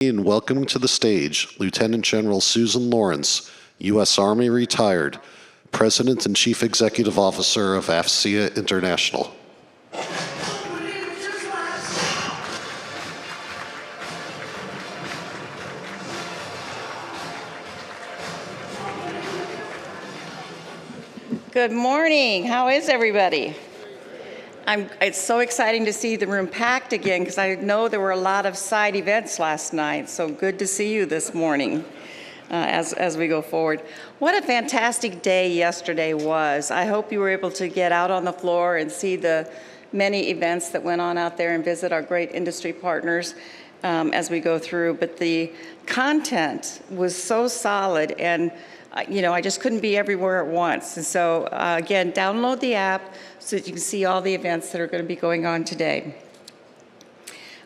And welcoming to the stage, Lieutenant General Susan Lawrence, U.S. Army retired, President and Chief Executive Officer of AFCEA International. Good morning. How is everybody? It's so exciting to see the room packed again because I know there were a lot of side events last night. So good to see you this morning as we go forward. What a fantastic day yesterday was. I hope you were able to get out on the floor and see the many events that went on out there and visit our great industry partners as we go through. But the content was so solid, and I just couldn't be everywhere at once. And so again, download the app so that you can see all the events that are going to be going on today.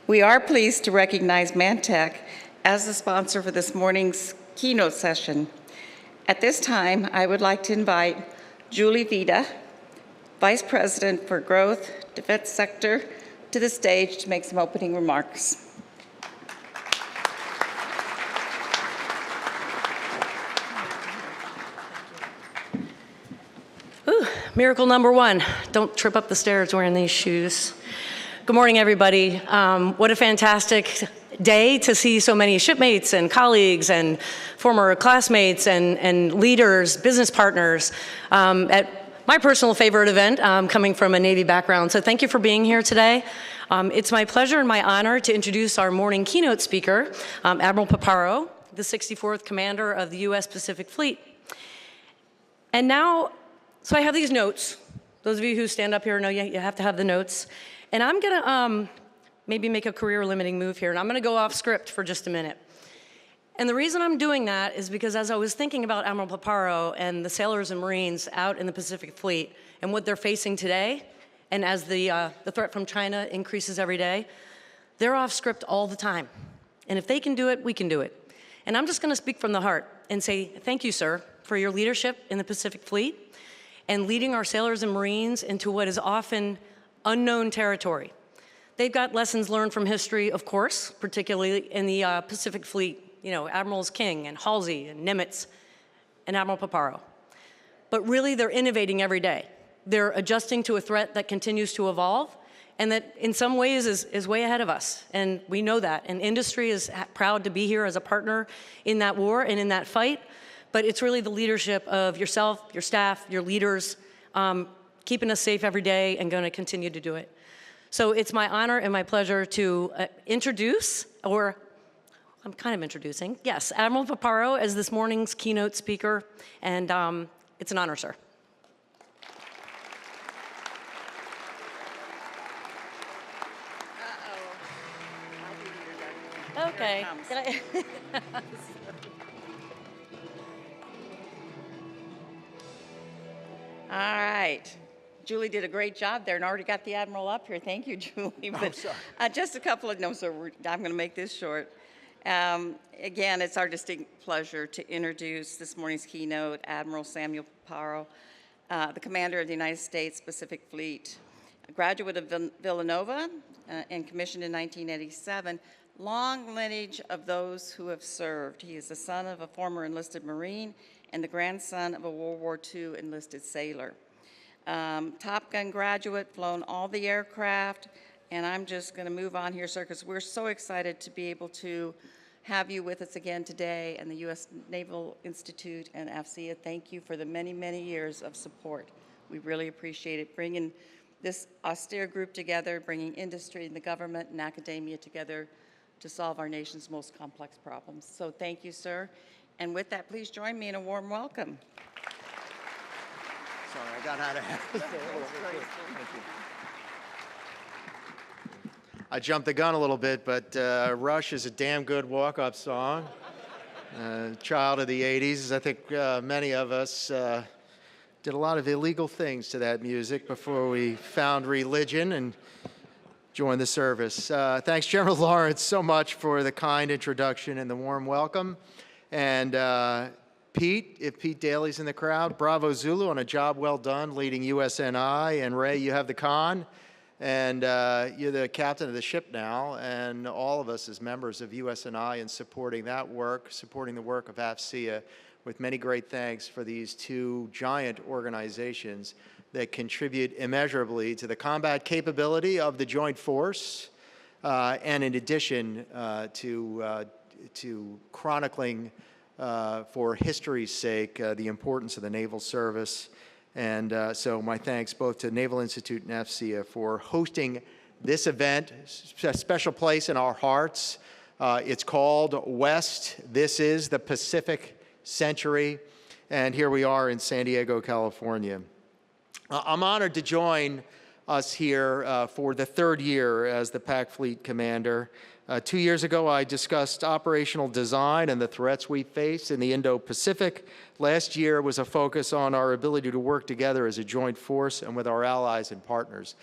We are pleased to recognize Mantech as the sponsor for this morning's keynote session. At this time, I would like to invite Julie Vida, Vice President for Growth, Defense Sector, to the stage to make some opening remarks. Miracle number one, don't trip up the stairs wearing these shoes. Good morning, everybody. What a fantastic day to see so many shipmates and colleagues and former classmates and leaders, business partners at my personal favorite event, coming from a Navy background. So thank you for being here today. It's my pleasure and my honor to introduce our morning keynote speaker, Admiral Paparo, the 64th Commander of the U.S. Pacific Fleet. And now, so I have these notes. Those of you who stand up here know you have to have the notes. And I'm gonna maybe make a career-limiting move here, and I'm gonna go off script for just a minute. And the reason I'm doing that is because as I was thinking about Admiral Paparo and the sailors and Marines out in the Pacific Fleet and what they're facing today, and as the threat from China increases every day, they're off script all the time. And if they can do it, we can do it. And I'm just gonna speak from the heart and say, thank you, sir, for your leadership in the Pacific Fleet and leading our sailors and Marines into what is often unknown territory. They've got lessons learned from history, of course, particularly in the Pacific Fleet, Admirals King and Halsey and Nimitz and Admiral Paparo. But really, they're innovating every day. They're adjusting to a threat that continues to evolve and that in some ways is way ahead of us. And we know that. And industry is proud to be here as a partner in that war and in that fight. But it's really the leadership of yourself, your staff, your leaders, keeping us safe every day and going to continue to do it. So it's my honor and my pleasure to introduce, or I'm kind of introducing, yes, Admiral Paparo as this morning's keynote speaker, and it's an honor, sir. Okay. All right. Julie did a great job there and already got the Admiral up here. Thank you, Julie. But, just a couple of notes. So I'm going to make this short. Again, it's our distinct pleasure to introduce this morning's keynote, Admiral Samuel Paparo, the Commander of the United States Pacific Fleet, a graduate of Villanova and commissioned in 1987. Long lineage of those who have served. He is the son of a former enlisted Marine and the grandson of a World War II enlisted sailor. Top Gun graduate, flown all the aircraft, and I'm just going to move on here, sir, because we're so excited to be able to have you with us again today, and the U.S. Naval Institute and AFCEA. Thank you for the many, many years of support. We really appreciate it, bringing this austere group together, bringing industry and the government and academia together to solve our nation's most complex problems. So thank you, sir. And with that, please join me in a warm welcome. Sorry, I got out of hand. I jumped the gun a little bit, but Rush is a damn good walk-up song. Child of the 80s. I think many of us did a lot of illegal things to that music before we found religion and joined the service. Thanks, General Lawrence, so much for the kind introduction and the warm welcome. And Pete, if Pete Daly's in the crowd, bravo Zulu on a job well done leading USNI. And Ray, you have the con. And you're the captain of the ship now, and all of us as members of USNI in supporting that work, supporting the work of AFCEA, with many great thanks for these two giant organizations that contribute immeasurably to the combat capability of the joint force, and in addition to chronicling for history's sake the importance of the naval service. And so my thanks both to Naval Institute and AFCEA for hosting this event, a special place in our hearts. It's called WEST. This is the Pacific Century, and here we are in San Diego, California. I'm honored to join us here for the third year as the PAC Fleet Commander. 2 years ago, I discussed operational design and the threats we face in the Indo-Pacific. Last year was a focus on our ability to work together as a joint force and with our allies and partners.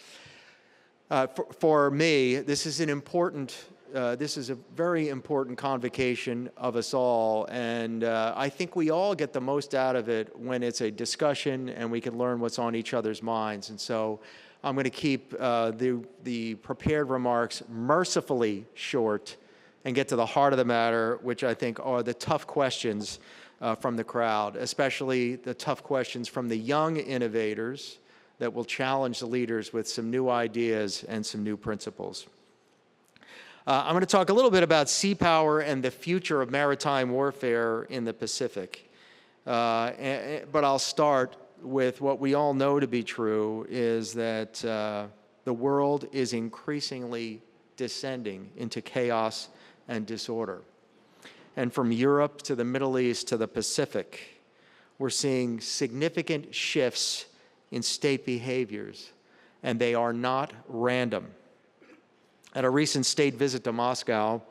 For me, this is a very important convocation of us all, and I think we all get the most out of it when it's a discussion and we can learn what's on each other's minds. And so I'm going to keep the prepared remarks mercifully short and get to the heart of the matter, which I think are the tough questions from the crowd, especially the tough questions from the young innovators that will challenge the leaders with some new ideas and some new principles. I'm going to talk a little bit about sea power and the future of maritime warfare in the Pacific. But I'll start with what we all know to be true, is that the world is increasingly descending into chaos and disorder. And from Europe to the Middle East to the Pacific, we're seeing significant shifts in state behaviors, and they are not random. At a recent state visit to Moscow,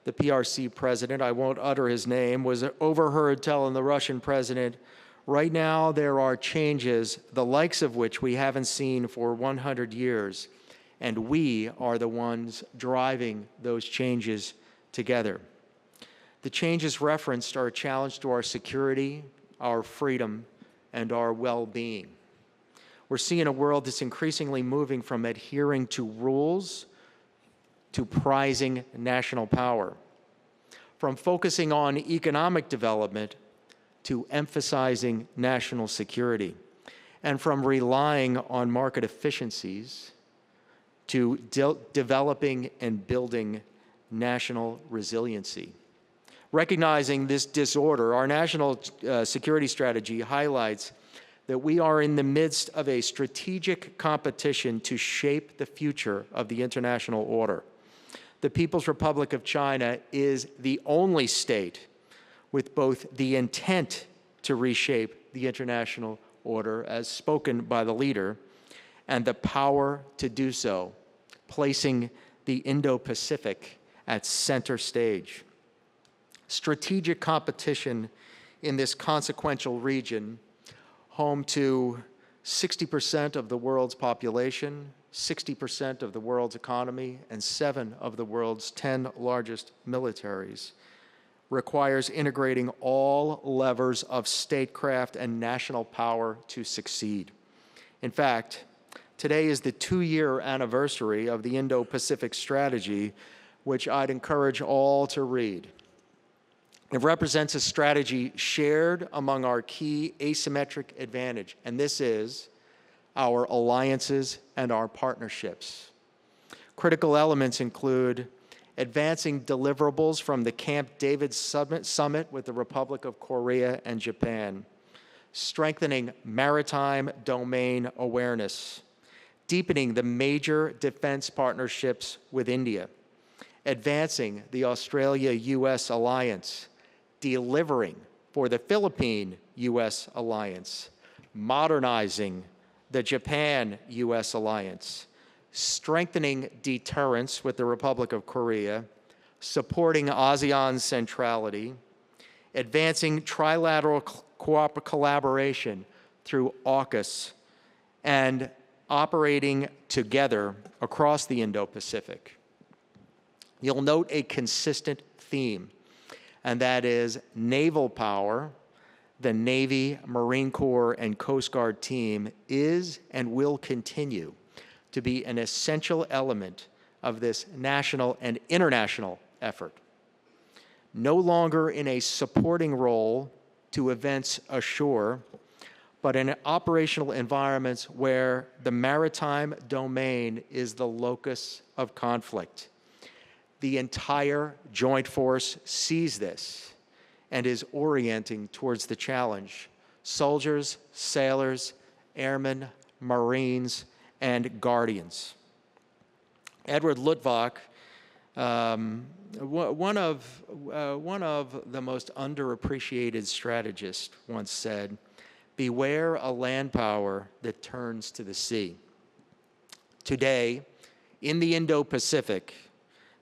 the PRC president, I won't utter his name, was overheard telling the Russian president, right now there are changes, the likes of which we haven't seen for 100 years, and we are the ones driving those changes together. The changes referenced are a challenge to our security, our freedom, and our well-being. We're seeing a world that's increasingly moving from adhering to rules to prizing national power, from focusing on economic development to emphasizing national security, and from relying on market efficiencies to developing and building national resiliency. Recognizing this disorder, our national security strategy highlights that we are in the midst of a strategic competition to shape the future of the international order. The People's Republic of China is the only state with both the intent to reshape the international order, as spoken by the leader, and the power to do so, placing the Indo-Pacific at center stage. Strategic competition in this consequential region, home to 60% of the world's population, 60% of the world's economy, and 7 of the world's 10 largest militaries, requires integrating all levers of statecraft and national power to succeed. In fact, today is the 2-year anniversary of the Indo-Pacific Strategy, which I'd encourage all to read. It represents a strategy shared among our key asymmetric advantage, and this is our alliances and our partnerships. Critical elements include advancing deliverables from the Camp David Summit with the Republic of Korea and Japan, strengthening maritime domain awareness, deepening the major defense partnerships with India, advancing the Australia-US alliance, delivering for the Philippine-US alliance, modernizing the Japan-US alliance, strengthening deterrence with the Republic of Korea, supporting ASEAN centrality, advancing trilateral collaboration through AUKUS, and operating together across the Indo-Pacific. You'll note a consistent theme, and that is naval power. The Navy, Marine Corps, and Coast Guard team is and will continue to be an essential element of this national and international effort. No longer in a supporting role to events ashore, but in operational environments where the maritime domain is the locus of conflict. The entire Joint Force sees this and is orienting towards the challenge. Soldiers, sailors, airmen, Marines, and Guardians. Edward Luttwak, one of the most underappreciated strategists, once said, "Beware a land power that turns to the sea." Today, in the Indo-Pacific,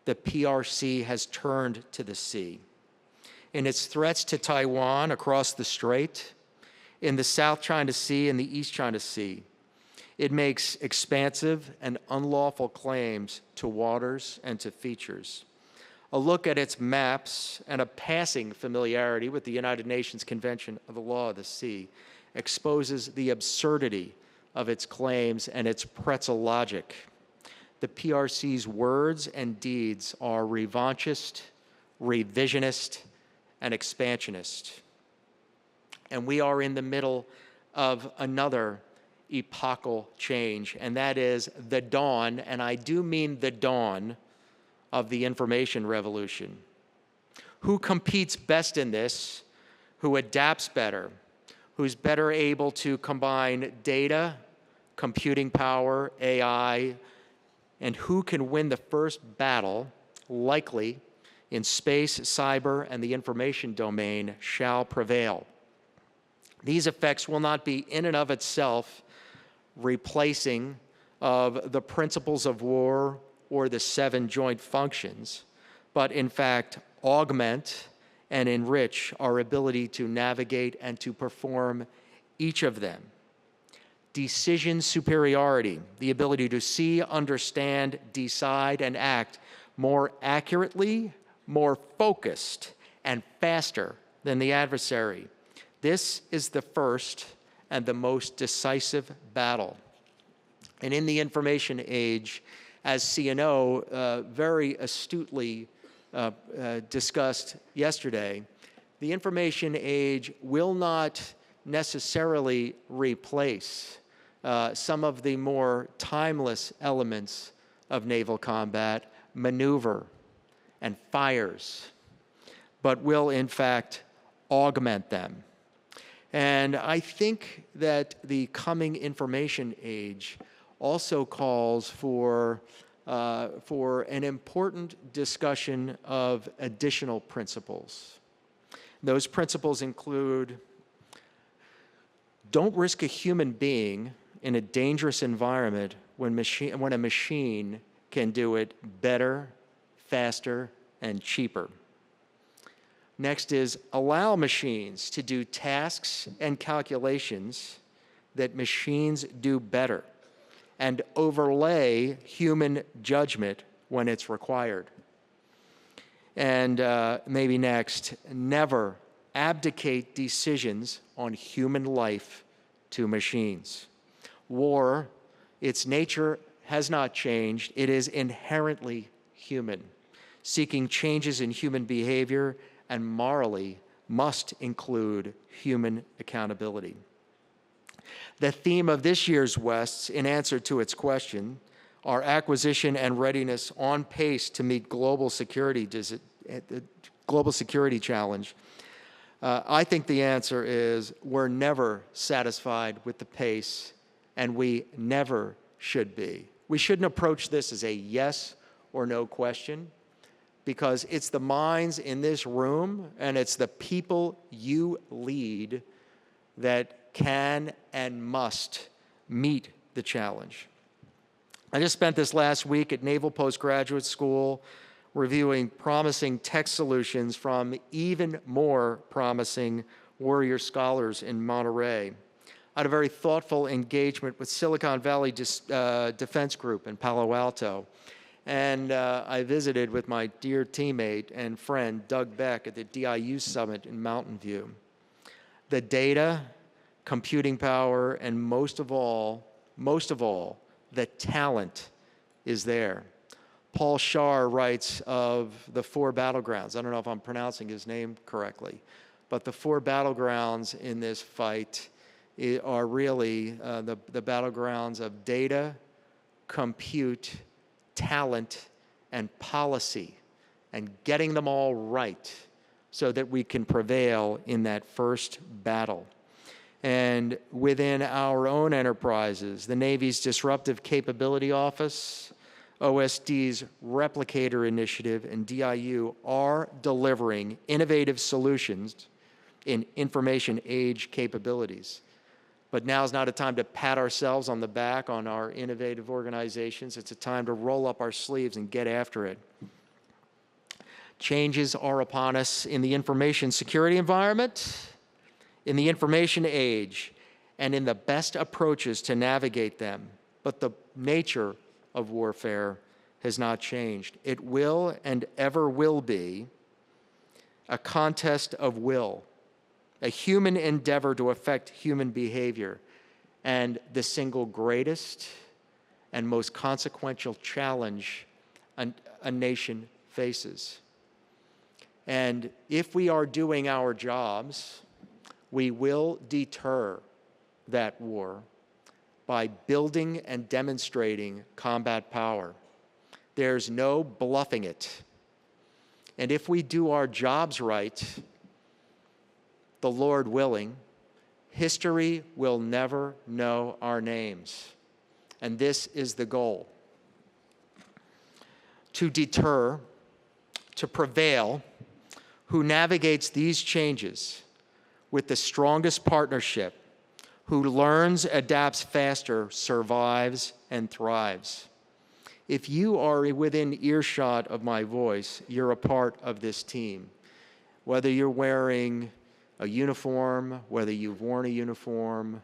the PRC has turned to the sea. In its threats to Taiwan across the strait, in the South China Sea and the East China Sea, it makes expansive and unlawful claims to waters and to features. A look at its maps and a passing familiarity with the United Nations Convention of the Law of the Sea exposes the absurdity of its claims and its pretzel logic. The PRC's words and deeds are revanchist, revisionist, and expansionist. And we are in the middle of another epochal change, and that is the dawn, and I do mean the dawn, of the information revolution. Who competes best in this? Who adapts better? Who's better able to combine data, computing power, AI, and who can win the first battle, likely in space, cyber, and the information domain, shall prevail. These effects will not be in and of itself replacing of the principles of war or the 7 joint functions, but in fact augment and enrich our ability to navigate and to perform each of them. Decision superiority, the ability to see, understand, decide, and act more accurately, more focused, and faster than the adversary. This is the first and the most decisive battle. And in the information age, as CNO very astutely discussed yesterday, the information age will not necessarily replace some of the more timeless elements of naval combat, maneuver and fires, but will in fact augment them. And I think that the coming information age also calls for an important discussion of additional principles. Those principles include: don't risk a human being in a dangerous environment when a machine can do it better, faster, and cheaper. Next is allow machines to do tasks and calculations that machines do better, and overlay human judgment when it's required. And maybe next, never abdicate decisions on human life to machines. War, its nature has not changed. It is inherently human, seeking changes in human behavior, and morally must include human accountability. The theme of this year's WESTs, in answer to its question, are acquisition and readiness on pace to meet global security challenge. I think the answer is we're never satisfied with the pace, and we never should be. We shouldn't approach this as a yes or no question, because it's the minds in this room and it's the people you lead that can and must meet the challenge. I just spent this last week at Naval Postgraduate School reviewing promising tech solutions from even more promising warrior scholars in Monterey. I had a very thoughtful engagement with Silicon Valley Defense Group in Palo Alto. And I visited with my dear teammate and friend, Doug Beck, at the DIU Summit in Mountain View. The data, computing power, and most of all, The talent is there. Paul Scharr writes of the 4 battlegrounds. I don't know if I'm pronouncing his name correctly, but the 4 battlegrounds in this fight are really the battlegrounds of data, compute, talent, and policy, and getting them all right so that we can prevail in that first battle. And within our own enterprises, the Navy's Disruptive Capability Office, OSD's Replicator Initiative, and DIU are delivering innovative solutions in information age capabilities. But now's not a time to pat ourselves on the back on our innovative organizations. It's a time to roll up our sleeves and get after it. Changes are upon us in the information security environment, in the information age, and in the best approaches to navigate them. But the nature of warfare has not changed. It will and ever will be a contest of will, a human endeavor to affect human behavior, and the single greatest and most consequential challenge a nation faces. And if we are doing our jobs, we will deter that war by building and demonstrating combat power. There's no bluffing it. And if we do our jobs right, the Lord willing, history will never know our names. And this is the goal. To deter, to prevail, who navigates these changes with the strongest partnership, who learns, adapts faster, survives, and thrives. If you are within earshot of my voice, you're a part of this team. Whether you're wearing a uniform, whether you've worn a uniform,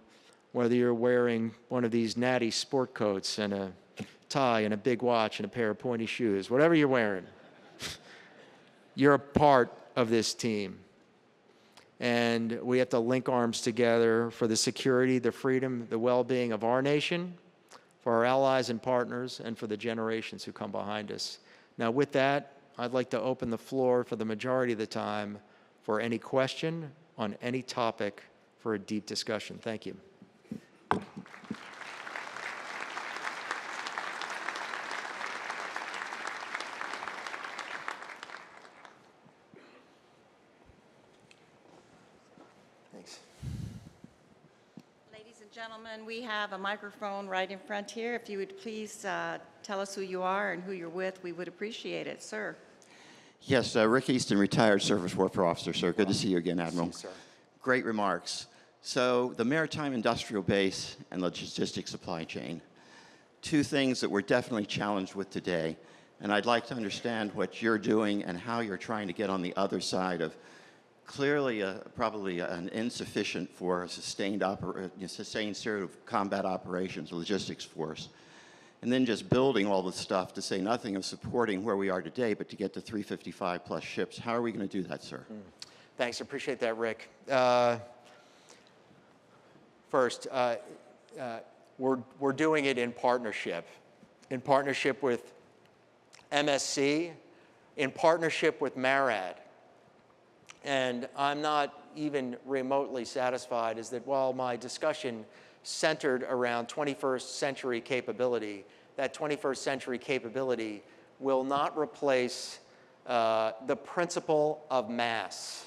whether you're wearing one of these natty sport coats and a tie and a big watch and a pair of pointy shoes, whatever you're wearing, you're a part of this team. And we have to link arms together for the security, the freedom, the well-being of our nation, for our allies and partners, and for the generations who come behind us. Now, with that, I'd like to open the floor for the majority of the time for any question on any topic for a deep discussion. Thank you. Thanks. Ladies and gentlemen, we have a microphone right in front here. If you would please tell us who you are and who you're with, we would appreciate it. Sir. Yes, Rick Easton, retired Surface Warfare Officer, sir. Good to see you again, Admiral. Thank you, sir. Great remarks. So the maritime industrial base and logistics supply chain, 2 things that we're definitely challenged with today. And I'd like to understand what you're doing and how you're trying to get on the other side of clearly probably an insufficient for a sustained sort of combat operations logistics force. And then just building all the stuff, to say nothing of supporting where we are today, but to get to 355 plus ships. How are we going to do that, sir? Thanks, appreciate that, Rick. First, we're doing it in partnership with MSC, in partnership with MARAD. And I'm not even remotely satisfied is that while my discussion centered around 21st century capability, that 21st century capability will not replace the principle of mass.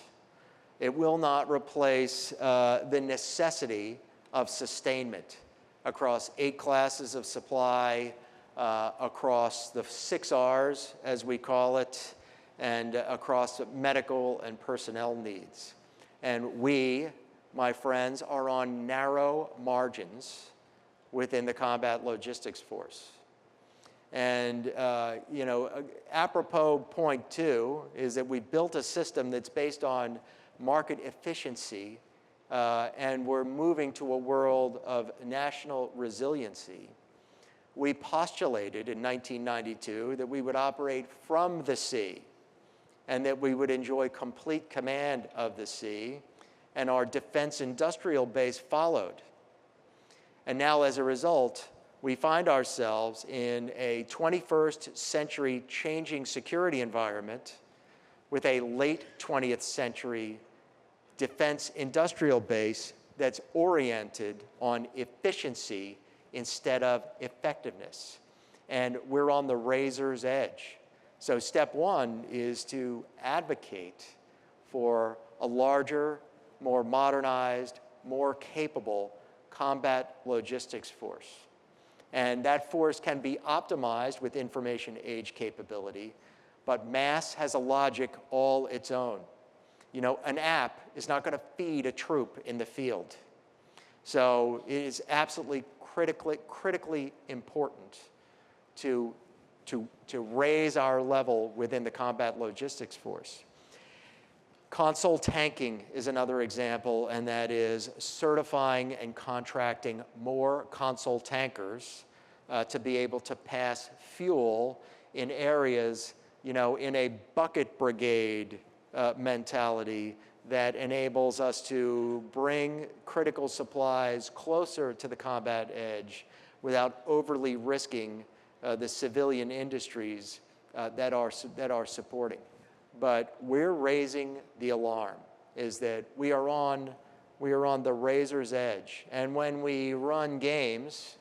It will not replace the necessity of sustainment across 8 classes of supply, across the 6 Rs, as we call it, and across medical and personnel needs. And we, my friends, are on narrow margins within the combat logistics force. And, apropos point 2 is that we built a system that's based on market efficiency, and we're moving to a world of national resiliency. We postulated in 1992 that we would operate from the sea and that we would enjoy complete command of the sea, and our defense industrial base followed. And now, as a result, we find ourselves in a 21st century changing security environment with a late 20th century defense industrial base that's oriented on efficiency instead of effectiveness. And we're on the razor's edge. So step one is to advocate for a larger, more modernized, more capable combat logistics force. And that force can be optimized with information age capability, but mass has a logic all its own. You know, an app is not going to feed a troop in the field. So it is absolutely critically important to raise our level within the combat logistics force. Console tanking is another example, and that is certifying and contracting more console tankers to be able to pass fuel in areas, you know, in a bucket brigade mentality that enables us to bring critical supplies closer to the combat edge without overly risking the civilian industries that are supporting. But we're raising the alarm, is that we are on the razor's edge. And when we run games,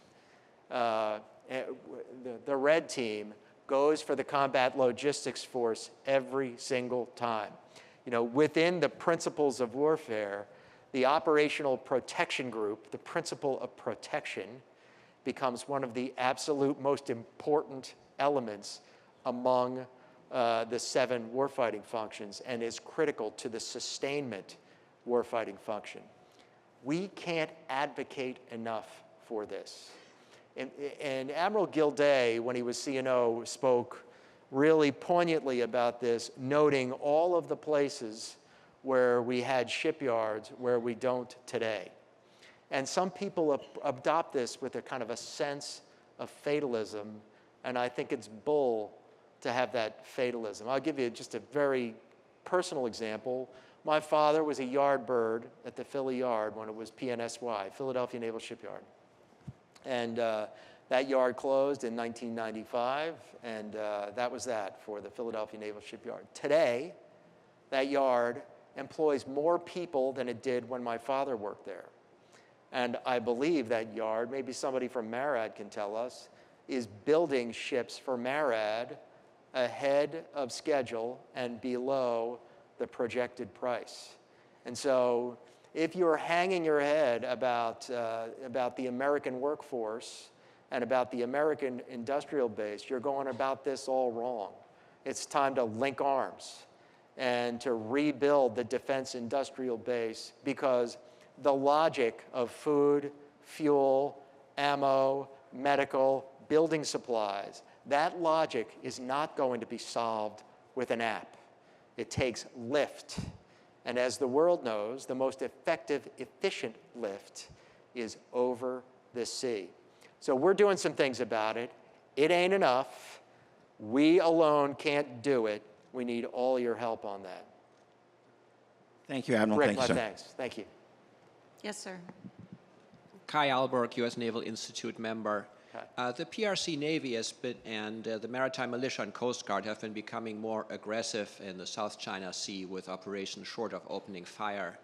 the red team goes for the combat logistics force every single time. You know, within the principles of warfare, the operational protection group, the principle of protection, becomes one of the absolute most important elements among the 7 warfighting functions and is critical to the sustainment warfighting function. We can't advocate enough for this. And Admiral Gilday, when he was CNO, spoke really poignantly about this, noting all of the places where we had shipyards where we don't today. And some people adopt this with a kind of a sense of fatalism, and I think it's bull to have that fatalism. I'll give you just a very personal example. My father was a yard bird at the Philly Yard when it was PNSY, Philadelphia Naval Shipyard. And that yard closed in 1995, and that was that for the Philadelphia Naval Shipyard. Today, that yard employs more people than it did when my father worked there. And I believe that yard, maybe somebody from MARAD can tell us, is building ships for MARAD ahead of schedule and below the projected price. And so if you're hanging your head about the American workforce and about the American industrial base, you're going about this all wrong. It's time to link arms and to rebuild the defense industrial base, because the logic of food, fuel, ammo, medical, building supplies, that logic is not going to be solved with an app. It takes lift. And as the world knows, the most effective, efficient lift is over the sea. So we're doing some things about it. It ain't enough. We alone can't do it. We need all your help on that. Thank you, Admiral. Rick, Thank you, my sir. thanks. Thank you. Yes, sir. Kai Alberg, U.S. Naval Institute member. Hi. The PRC Navy has been, and the Maritime Militia and Coast Guard have been becoming more aggressive in the South China Sea with operations short of opening fire.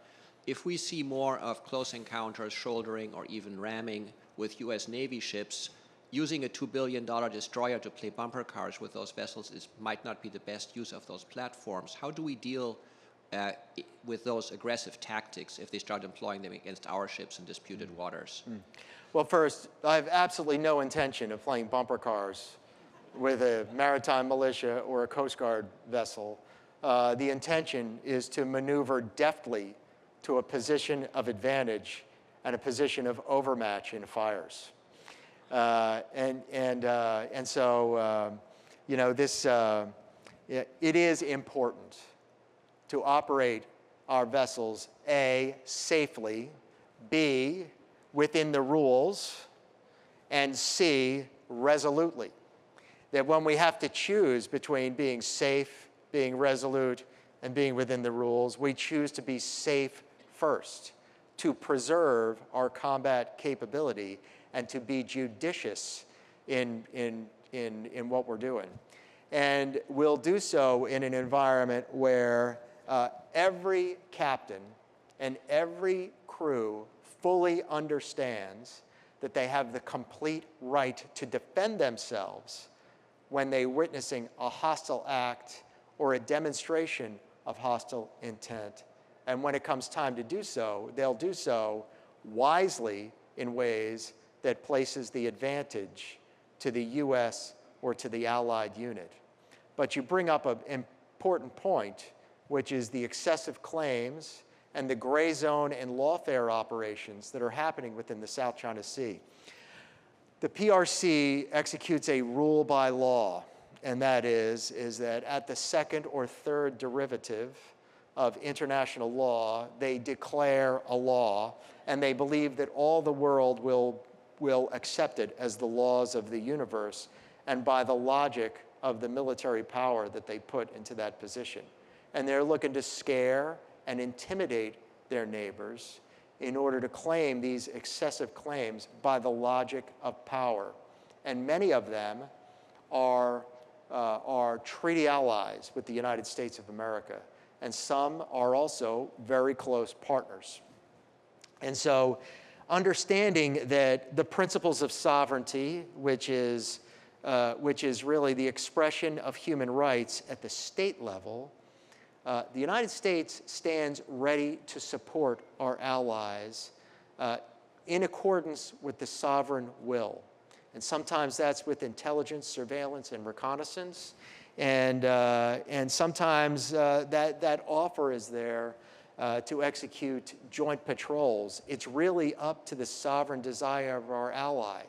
If we see more of close encounters, shouldering, or even ramming with U.S. Navy ships, using a $2 billion destroyer to play bumper cars with those vessels might not be the best use of those platforms. How do we deal with those aggressive tactics if they start employing them against our ships in disputed waters? Well, first, I have absolutely no intention of playing bumper cars with a maritime militia or a Coast Guard vessel. The intention is to maneuver deftly to a position of advantage and a position of overmatch in fires. And so, you know, this, it is important to operate our vessels, A, safely, B, within the rules, and C, resolutely. That when we have to choose between being safe, being resolute, and being within the rules, we choose to be safe first, to preserve our combat capability, and to be judicious in what we're doing. And we'll do so in an environment where every captain and every crew fully understands that they have the complete right to defend themselves when they're witnessing a hostile act or a demonstration of hostile intent. And when it comes time to do so, they'll do so wisely in ways that places the advantage to the U.S. or to the allied unit. But you bring up an important point, which is the excessive claims and the gray zone and lawfare operations that are happening within the South China Sea. The PRC executes a rule by law, and that is that at the second or third derivative of international law, they declare a law, and they believe that all the world will accept it as the laws of the universe, and by the logic of the military power that they put into that position. And they're looking to scare and intimidate their neighbors in order to claim these excessive claims by the logic of power. And many of them are treaty allies with the United States of America, and some are also very close partners. And so understanding that the principles of sovereignty, which is really the expression of human rights at the state level, the United States stands ready to support our allies in accordance with the sovereign will. And sometimes that's with intelligence, surveillance, and reconnaissance. And sometimes that offer is there to execute joint patrols. It's really up to the sovereign desire of our ally.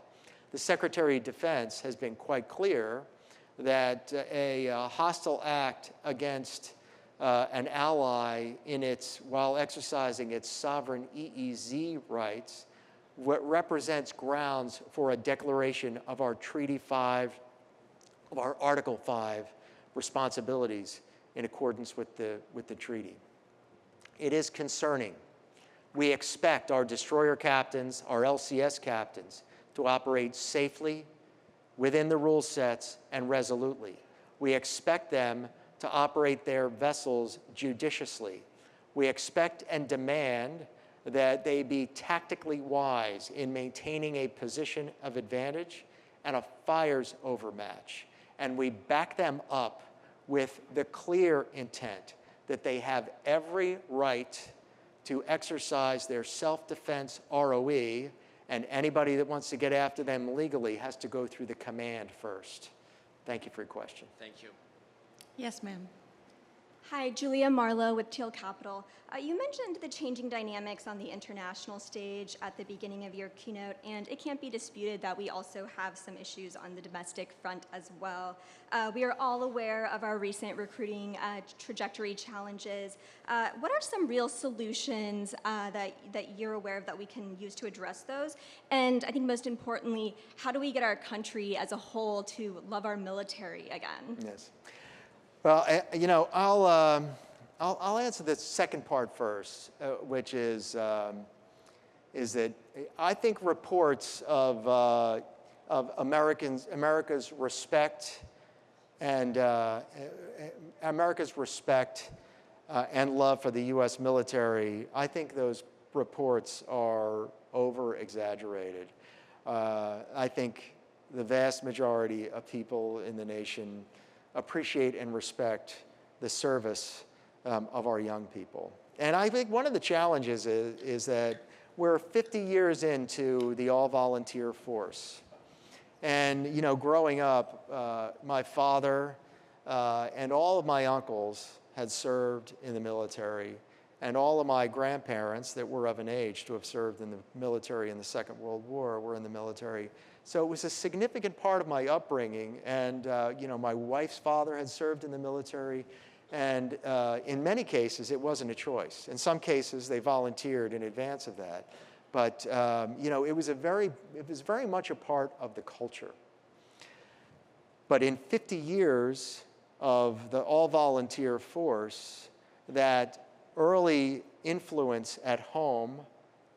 The Secretary of Defense has been quite clear that a hostile act against an ally while exercising its sovereign EEZ rights, what represents grounds for a declaration of our Treaty 5, of our Article 5 responsibilities in accordance with the treaty. It is concerning. We expect our destroyer captains, our LCS captains, to operate safely within the rule sets and resolutely. We expect them to operate their vessels judiciously. We expect and demand that they be tactically wise in maintaining a position of advantage and a fires overmatch. And we back them up with the clear intent that they have every right to exercise their self-defense ROE, and anybody that wants to get after them legally has to go through the command first. Thank you for your question. Thank you. Yes, ma'am. Hi, Julia Marlowe with Teal Capital. You mentioned the changing dynamics on the international stage at the beginning of your keynote, and it can't be disputed that we also have some issues on the domestic front as well. We are all aware of our recent recruiting trajectory challenges. What are some real solutions that you're aware of that we can use to address those? And I think most importantly, how do we get our country as a whole to love our military again? Yes. Well, I'll answer the second part first, which is that I think reports of America's respect and and love for the U.S. military, I think those reports are over-exaggerated. I think the vast majority of people in the nation appreciate and respect the service of our young people. And I think one of the challenges is that we're 50 years into the all-volunteer force. And, you know, growing up, my father and all of my uncles had served in the military, and all of my grandparents that were of an age to have served in the military in the Second World War were in the military. So it was a significant part of my upbringing, and you know, my wife's father had served in the military, and in many cases it wasn't a choice. In some cases they volunteered in advance of that, but you know, it was very much a part of the culture. But in 50 years of the all-volunteer force, that early influence at home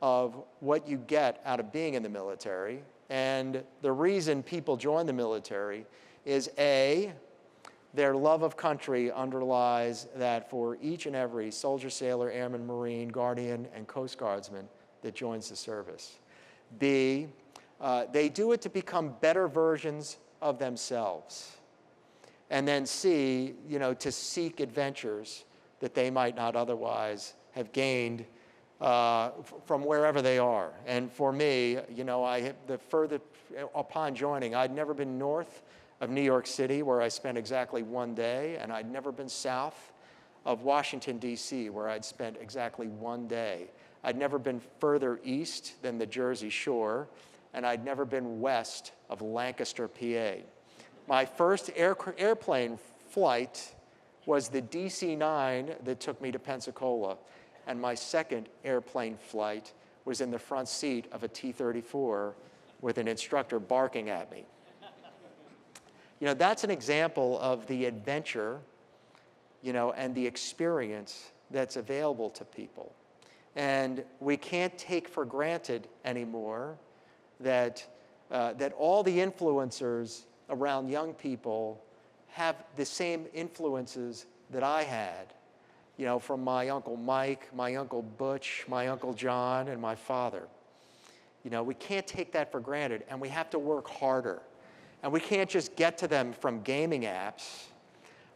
of what you get out of being in the military, And the reason people join the military is A, their love of country underlies that for each and every soldier, sailor, airman, Marine, Guardian, and Coast Guardsman that joins the service. B, they do it to become better versions of themselves. And then C, to seek adventures that they might not otherwise have gained from wherever they are. And for me, upon joining, I'd never been north of New York City, where I spent exactly 1 day, and I'd never been south of Washington, D.C., where I'd spent exactly 1 day. I'd never been further east than the Jersey Shore, and I'd never been west of Lancaster, PA. My first airplane flight was the DC-9 that took me to Pensacola, and my second airplane flight was in the front seat of a T-34 with an instructor barking at me. That's an example of the adventure, and the experience that's available to people. And we can't take for granted anymore that all the influencers around young people have the same influences that I had, from my Uncle Mike, my Uncle Butch, my Uncle John, and my father. We can't take that for granted, and we have to work harder. And we can't just get to them from gaming apps,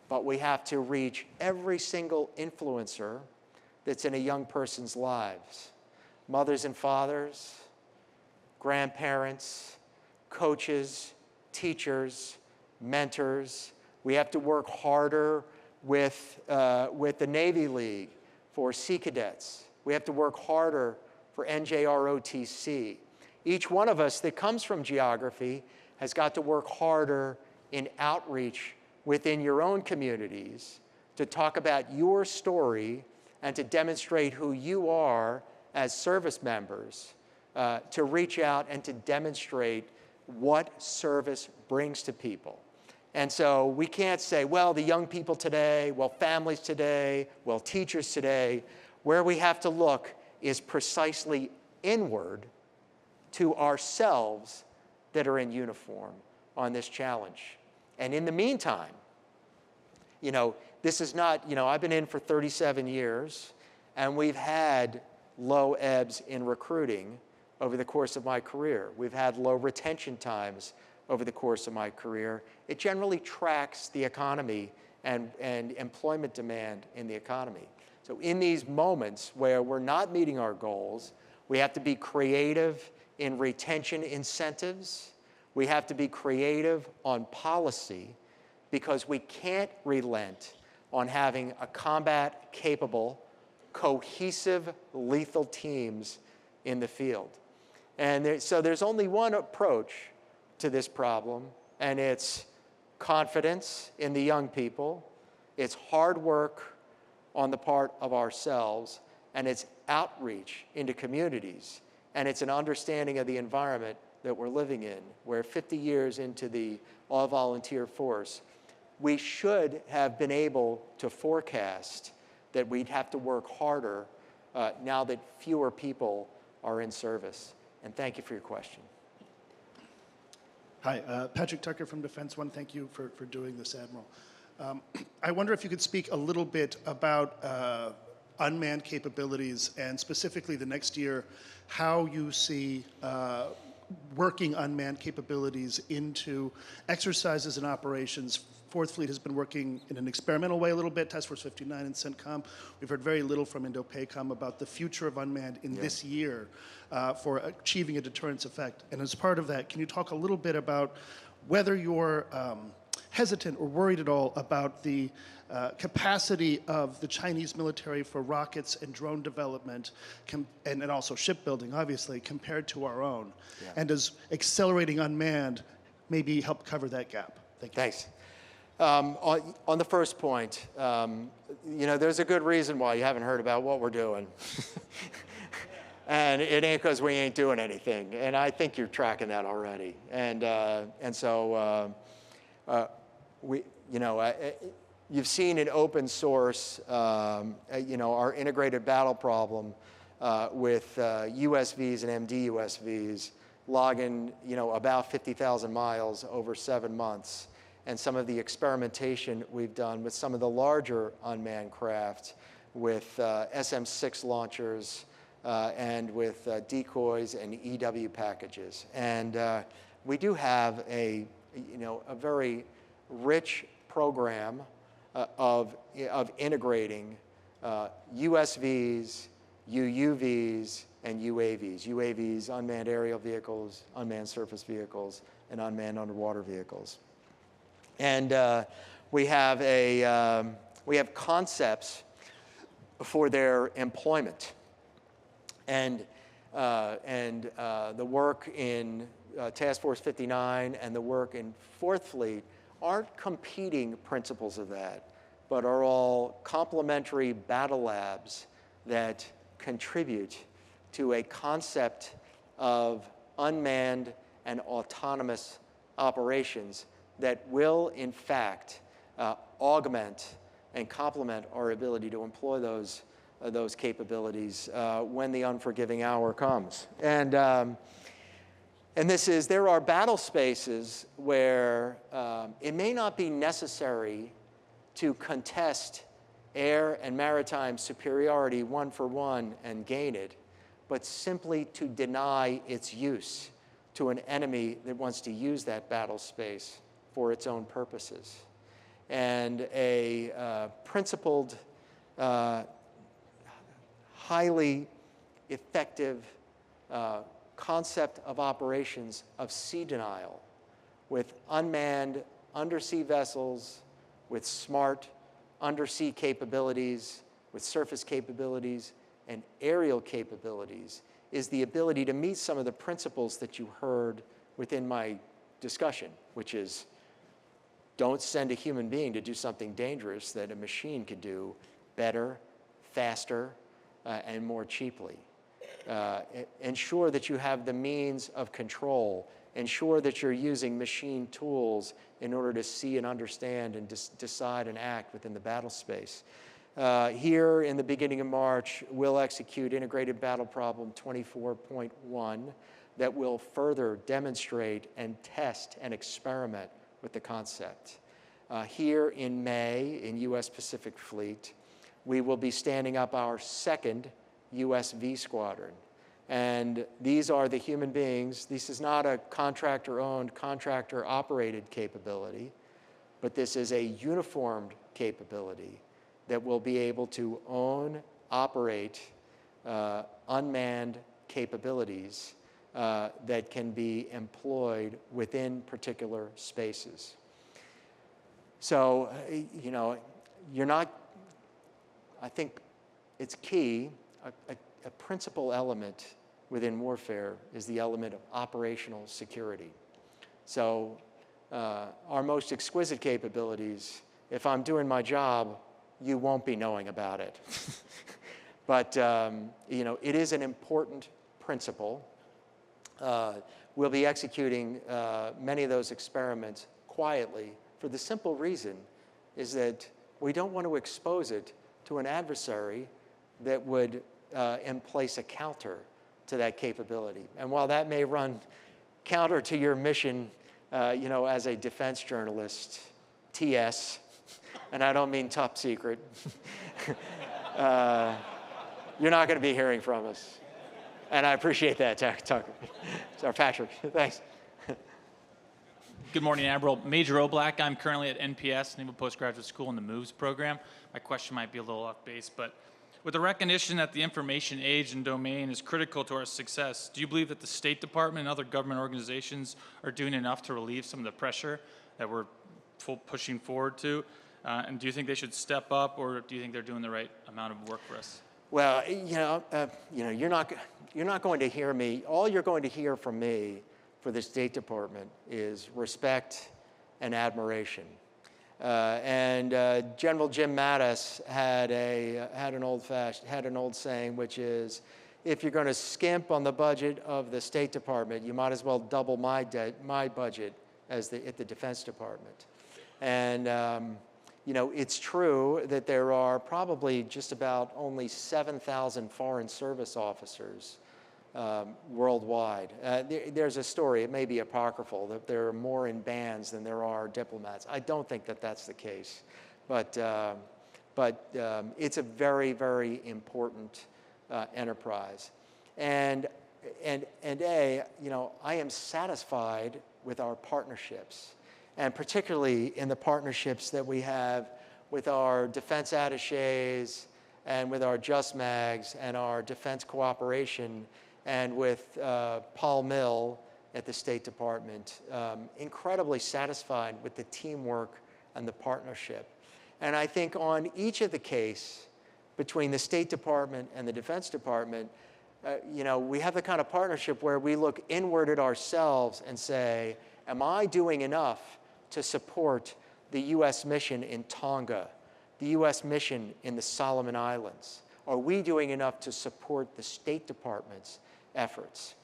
but we have to reach every single influencer that's in a young person's lives. Mothers and fathers, grandparents, coaches, teachers, mentors. We have to work harder with the Navy League for Sea Cadets. We have to work harder for NJROTC. Each one of us that comes from geography has got to work harder in outreach within your own communities to talk about your story and to demonstrate who you are as service members, to reach out and to demonstrate what service brings to people. And so we can't say, well, the young people today, well, families today, well, teachers today. Where we have to look is precisely inward to ourselves that are in uniform on this challenge. And in the meantime, this is not, I've been in for 37 years, and we've had low ebbs in recruiting over the course of my career. We've had low retention times over the course of my career. It generally tracks the economy and employment demand in the economy. So in these moments where we're not meeting our goals, we have to be creative in retention incentives. We have to be creative on policy, because we can't relent on having a combat-capable, cohesive, lethal teams in the field. And so there's only one approach to this problem, and it's confidence in the young people, it's hard work on the part of ourselves, and it's outreach into communities, and it's an understanding of the environment that we're living in, where 50 years into the all-volunteer force, we should have been able to forecast that we'd have to work harder now that fewer people are in service. And thank you for your question. Hi, Patrick Tucker from Defense One. Thank you for doing this, Admiral. I wonder if you could speak a little bit about unmanned capabilities, and specifically the next year, how you see working unmanned capabilities into exercises and operations. Fourth Fleet has been working in an experimental way a little bit, Task Force 59 and CENTCOM. We've heard very little from INDOPACOM about the future of unmanned in this year for achieving a deterrence effect. And as part of that, can you talk a little bit about whether you're hesitant or worried at all about the capacity of the Chinese military for rockets and drone development, and also shipbuilding, obviously, compared to our own? Yeah. And does accelerating unmanned maybe help cover that gap? Thank you. Thanks. On the first point, there's a good reason why you haven't heard about what we're doing. And it ain't because we ain't doing anything. And I think you're tracking that already. And so you've seen in open source, our integrated battle problem with USVs and MDUSVs logging, about 50,000 miles over 7 months. And some of the experimentation we've done with some of the larger unmanned craft with SM-6 launchers and with decoys and EW packages. And we do have a very rich program of integrating USVs, UUVs, and UAVs. UAVs, unmanned aerial vehicles, unmanned surface vehicles, and unmanned underwater vehicles. And we have concepts for their employment. And the work in Task Force 59 and the work in 4th Fleet aren't competing principles of that, but are all complementary battle labs that contribute to a concept of unmanned and autonomous operations that will, in fact, augment and complement our ability to employ those capabilities when the unforgiving hour comes. And there are battle spaces where it may not be necessary to contest air and maritime superiority one for one and gain it, but simply to deny its use to an enemy that wants to use that battle space for its own purposes. And a principled, highly effective concept of operations of sea denial with unmanned undersea vessels, with smart undersea capabilities, with surface capabilities, and aerial capabilities is the ability to meet some of the principles that you heard within my discussion, which is don't send a human being to do something dangerous that a machine could do better, faster, and more cheaply. Ensure that you have the means of control. Ensure that you're using machine tools in order to see and understand and decide and act within the battle space. Here in the beginning of March, we'll execute Integrated Battle Problem 24.1 that will further demonstrate and test and experiment with the concept. Here in May in U.S. Pacific Fleet, we will be standing up our second USV squadron. And these are the human beings. This is not a contractor-owned, contractor-operated capability, but this is a uniformed capability that will be able to own, operate unmanned capabilities that can be employed within particular spaces. So, you're not, I think it's key, a principal element within warfare is the element of operational security. So our most exquisite capabilities, if I'm doing my job, you won't be knowing about it. But it is an important principle. We'll be executing many of those experiments quietly for the simple reason is that we don't want to expose it to an adversary that would place a counter to that capability. And while that may run counter to your mission, as a defense journalist, TS, and I don't mean top secret, you're not going to be hearing from us. And I appreciate that, Tucker. So, Patrick, thanks. Good morning, Admiral. Major Oblak. I'm currently at NPS, Naval Postgraduate School in the MOVES program. My question might be a little off base, but with the recognition that the information age and domain is critical to our success, do you believe that the State Department and other government organizations are doing enough to relieve some of the pressure that we're pushing forward to? And do you think they should step up, or do you think they're doing the right amount of work for us? Well, you're not going to hear me. All you're going to hear from me for the State Department is respect and admiration. General Jim Mattis had an old saying, which is, if you're going to skimp on the budget of the State Department, you might as well double my budget at the Defense Department. And it's true that there are probably just about only 7,000 Foreign Service officers worldwide. There's a story, it may be apocryphal, that there are more in bands than there are diplomats. I don't think that that's the case, but it's a very, very important enterprise. And I am satisfied with our partnerships, and particularly in the partnerships that we have with our defense attachés and with our Just Mags and our defense cooperation and with Paul Mill at the State Department. Incredibly satisfied with the teamwork and the partnership. And I think on each of the case between the State Department and the Defense Department, we have the kind of partnership where we look inward at ourselves and say, am I doing enough to support the U.S. mission in Tonga, the U.S. mission in the Solomon Islands? Are we doing enough to support the State Department's efforts?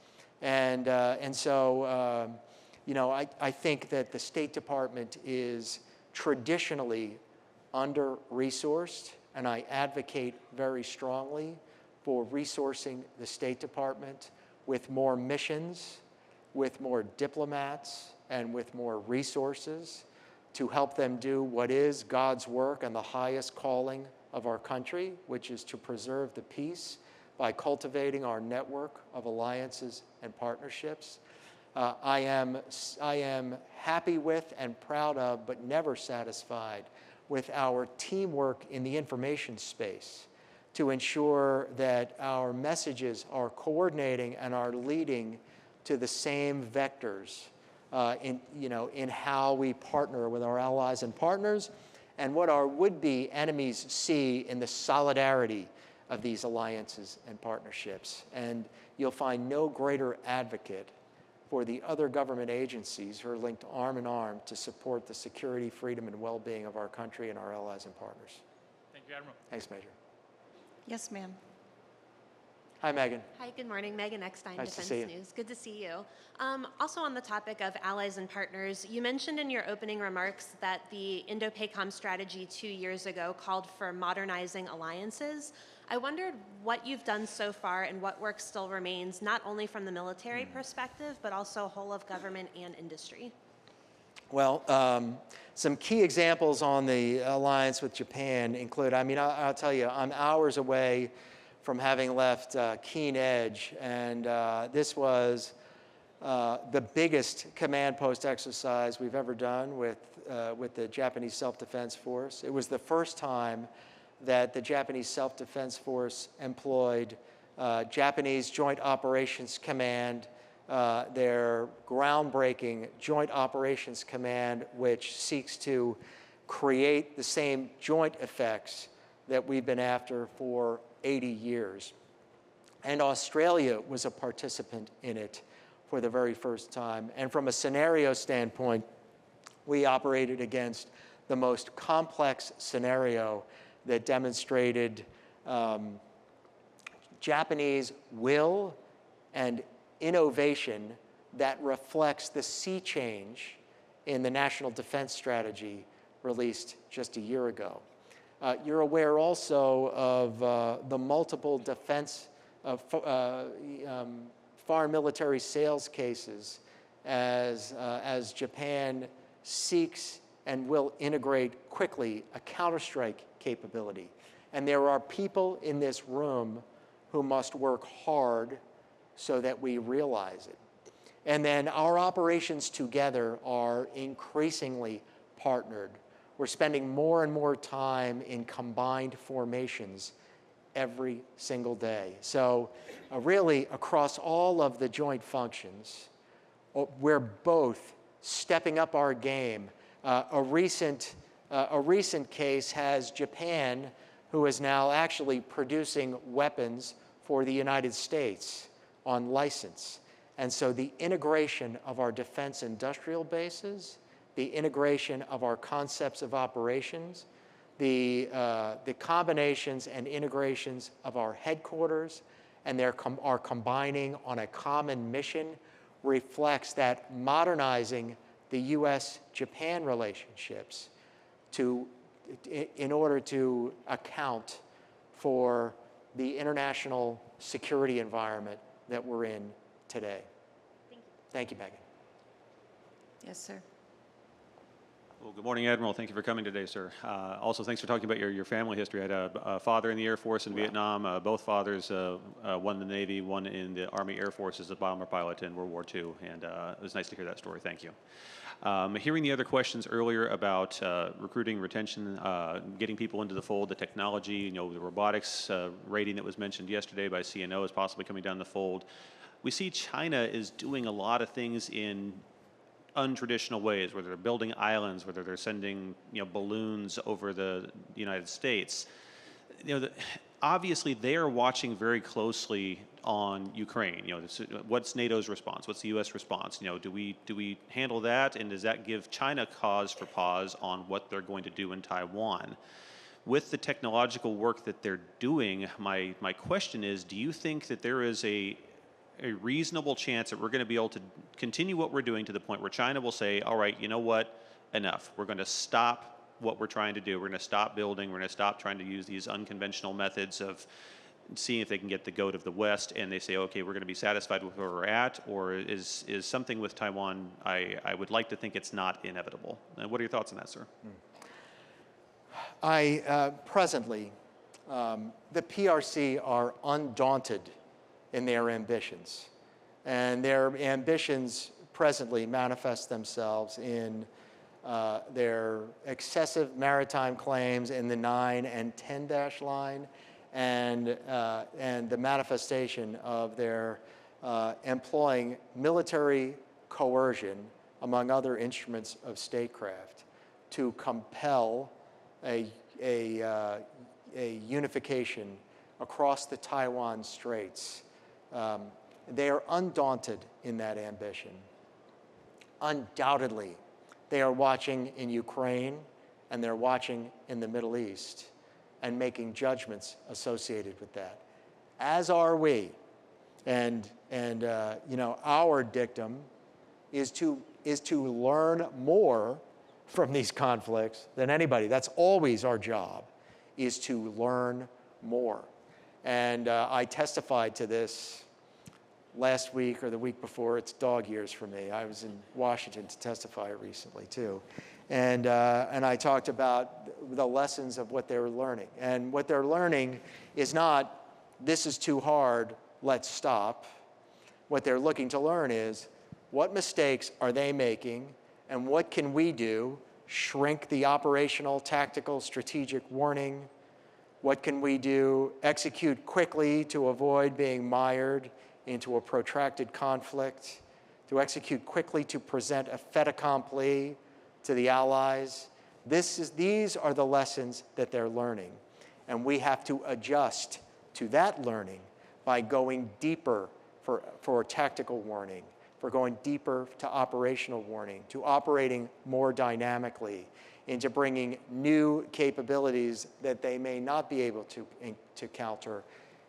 And so, I think that the State Department is traditionally under-resourced, and I advocate very strongly for resourcing the State Department with more missions, with more diplomats, and with more resources to help them do what is God's work and the highest calling of our country, which is to preserve the peace by cultivating our network of alliances and partnerships. I am happy with and proud of, but never satisfied with our teamwork in the information space to ensure that our messages are coordinating and are leading to the same vectors in how we partner with our allies and partners, and what our would-be enemies see in the solidarity of these alliances and partnerships. And you'll find no greater advocate for the other government agencies who are linked arm in arm to support the security, freedom, and well-being of our country and our allies and partners. Thank you, Admiral. Thanks, Major. Yes, ma'am. Hi, Megan. Hi, good morning. Megan Eckstein, Nice to Defense see you. News. Good to see you. Also on the topic of allies and partners, you mentioned in your opening remarks that the Indo-PACOM strategy 2 years ago called for modernizing alliances. I wondered what you've done so far and what work still remains, not only from the military perspective, but also whole of government and industry. Well, some key examples on the alliance with Japan include, I'll tell you, I'm hours away from having left Keen Edge, and this was the biggest command post exercise we've ever done with the Japanese Self-Defense Force. It was the first time that the Japanese Self-Defense Force employed Japanese Joint Operations Command, their groundbreaking Joint Operations Command, which seeks to create the same joint effects that we've been after for 80 years. And Australia was a participant in it for the very first time. And from a scenario standpoint, we operated against the most complex scenario that demonstrated Japanese will and innovation that reflects the sea change in the National Defense Strategy released just a year ago. You're aware also of the multiple defense foreign military sales cases as Japan seeks and will integrate quickly a counterstrike capability. And there are people in this room who must work hard so that we realize it. And then our operations together are increasingly partnered. We're spending more and more time in combined formations every single day. So really, across all of the joint functions, we're both stepping up our game. A recent case has Japan, who is now actually producing weapons for the United States on license. And so the integration of our defense industrial bases, the integration of our concepts of operations, the combinations and integrations of our headquarters, and our combining on a common mission reflects that modernizing the U.S.-Japan relationships in order to account for the international security environment that we're in today. Thank you. Thank you, Megan. Yes, sir. Well, good morning, Admiral. Thank you for coming today, sir. Also, thanks for talking about your family history. I had a father in the Air Force in Vietnam. Both fathers, one in the Navy, one in the Army Air Force as a bomber pilot in World War II. And it was nice to hear that story. Thank you. Hearing the other questions earlier about recruiting, retention, getting people into the fold, the technology, the robotics rating that was mentioned yesterday by CNO is possibly coming down the fold. We see China is doing a lot of things in untraditional ways, whether they're building islands, whether they're sending balloons over the United States. Obviously they are watching very closely on Ukraine. What's NATO's response? What's the U.S. response? Do we handle that, and does that give China cause for pause on what they're going to do in Taiwan? With the technological work that they're doing, my question is, do you think that there is a reasonable chance that we're going to be able to continue what we're doing to the point where China will say, all right, you know what, enough. We're going to stop what we're trying to do. We're going to stop building. We're going to stop trying to use these unconventional methods of seeing if they can get the goat of the West, and they say, okay, we're going to be satisfied with where we're at, or is something with Taiwan, I would like to think it's not inevitable. What are your thoughts on that, sir? Presently, the PRC are undaunted in their ambitions. And their ambitions presently manifest themselves in their excessive maritime claims in the 9 and 10- line, and the manifestation of their employing military coercion, among other instruments of statecraft, to compel a unification across the Taiwan Straits. They are undaunted in that ambition. Undoubtedly, they are watching in Ukraine, and they're watching in the Middle East and making judgments associated with that, as are we. And our dictum is to learn more from these conflicts than anybody. That's always our job, is to learn more. And I testified to this last week or the week before. It's dog years for me. I was in Washington to testify recently too. And I talked about the lessons of what they were learning. And what they're learning is not, this is too hard, let's stop. What they're looking to learn is, what mistakes are they making, and what can we do? Shrink the operational, tactical, strategic warning. What can we do? Execute quickly to avoid being mired into a protracted conflict. To execute quickly to present a fait accompli to the allies. These are the lessons that they're learning. And we have to adjust to that learning by going deeper for tactical warning, for going deeper to operational warning, to operating more dynamically, into bringing new capabilities that they may not be able to counter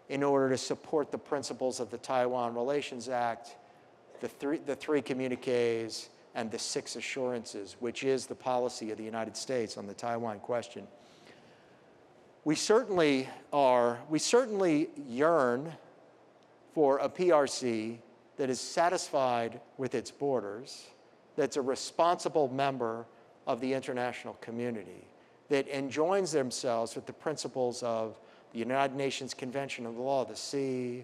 in order to support the principles of the Taiwan Relations Act, the three communiques, and the 6 assurances, which is the policy of the United States on the Taiwan question. We certainly yearn for a PRC that is satisfied with its borders, that's a responsible member of the international community, that enjoins themselves with the principles of the United Nations Convention on the Law of the Sea,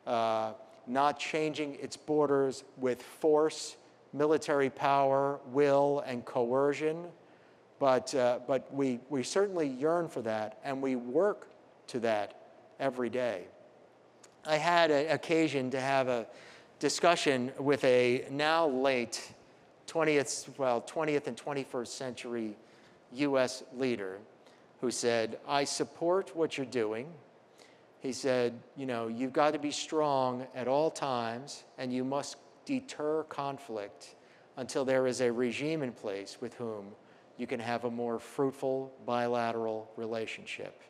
not changing its borders with force, military power, will, and coercion. But we certainly yearn for that, and we work to that every day. I had an occasion to have a discussion with a now late 20th and 21st century US leader who said, I support what you're doing. He said, you've got to be strong at all times, and you must deter conflict until there is a regime in place with whom you can have a more fruitful bilateral relationship.